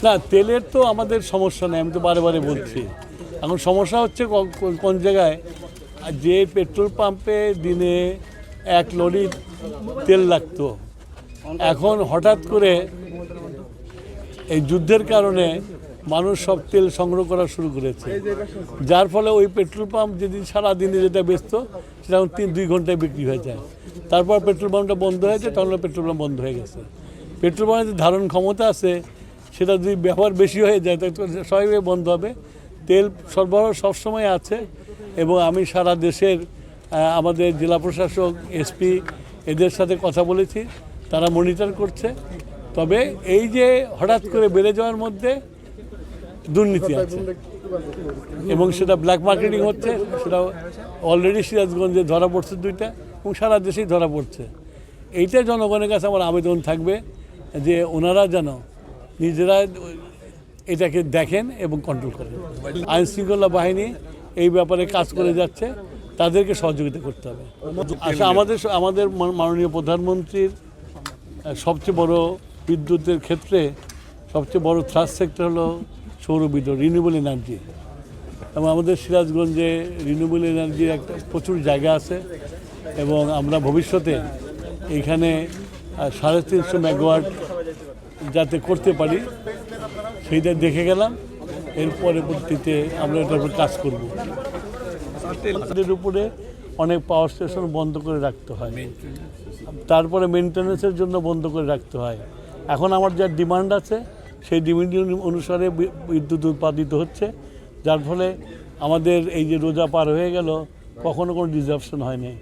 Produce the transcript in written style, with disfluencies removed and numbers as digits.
না, তেলের তো আমাদের সমস্যা নেই, আমি তো বারে বারে বলছি। এখন সমস্যা হচ্ছে কোন জায়গায়, যে পেট্রোল পাম্পে দিনে 1 লরি তেল লাগতো, এখন হঠাৎ করে এই যুদ্ধের কারণে মানুষ সব তেল সংগ্রহ করা শুরু করেছে, যার ফলে ওই পেট্রোল পাম্প যেদিন সারাদিনে যেটা বেচত সেটা এখন 2 ঘন্টায় বিক্রি হয়ে যায়। তারপর পেট্রোল পাম্পটা বন্ধ হয়েছে, তখন পেট্রোল পাম্প বন্ধ হয়ে গেছে। পেট্রোল পাম্পের যে ধারণ ক্ষমতা আছে সেটা যদি ব্যবহার বেশি হয়ে যায় তাহলে সবাই বন্ধ হবে। তেল সরবরাহ সবসময় আছে এবং আমি সারা দেশের আমাদের জেলা প্রশাসক, এসপি এদের সাথে কথা বলেছি, তারা মনিটর করছে। তবে এই যে হঠাৎ করে বেড়ে যাওয়ার মধ্যে দুর্নীতি আছে এবং সেটা ব্ল্যাক মার্কেটিং হচ্ছে, সেটা অলরেডি সিরাজগঞ্জে ধরা পড়ছে 2টা এবং সারা দেশেই ধরা পড়ছে। এইটা জনগণের কাছে আমার আবেদন থাকবে যে ওনারা যেন নিজেরা এটাকে দেখেন এবং কন্ট্রোল করেন। আইনশৃঙ্খলা বাহিনী এই ব্যাপারে কাজ করে যাচ্ছে, তাদেরকে সহযোগিতা করতে হবে। আচ্ছা, আমাদের মাননীয় প্রধানমন্ত্রীর সবচেয়ে বড় বিদ্যুতের ক্ষেত্রে সবচেয়ে বড় থ্রাস্ট সেক্টর হলো সৌর বিদ্যুৎ, রিনিউয়েবল এনার্জি। এবং আমাদের সিরাজগঞ্জে রিনিউয়েবল এনার্জির একটা প্রচুর জায়গা আছে এবং আমরা ভবিষ্যতে এখানে 350 মেগাওয়াট যাতে করতে পারি সেইটা দেখে গেলাম। এর পরবর্তীতে আমরা এটার উপর কাজ করব। এদের উপরে অনেক পাওয়ার স্টেশন বন্ধ করে রাখতে হয়, তারপরে মেনটেন্যান্সের জন্য বন্ধ করে রাখতে হয়। এখন আমার যা ডিমান্ড আছে সেই ডিমান্ড অনুসারে বিদ্যুৎ উৎপাদিত হচ্ছে, যার ফলে আমাদের এই যে রোজা পার হয়ে গেল কখনো কোনো ডিসরাপশন হয়নি।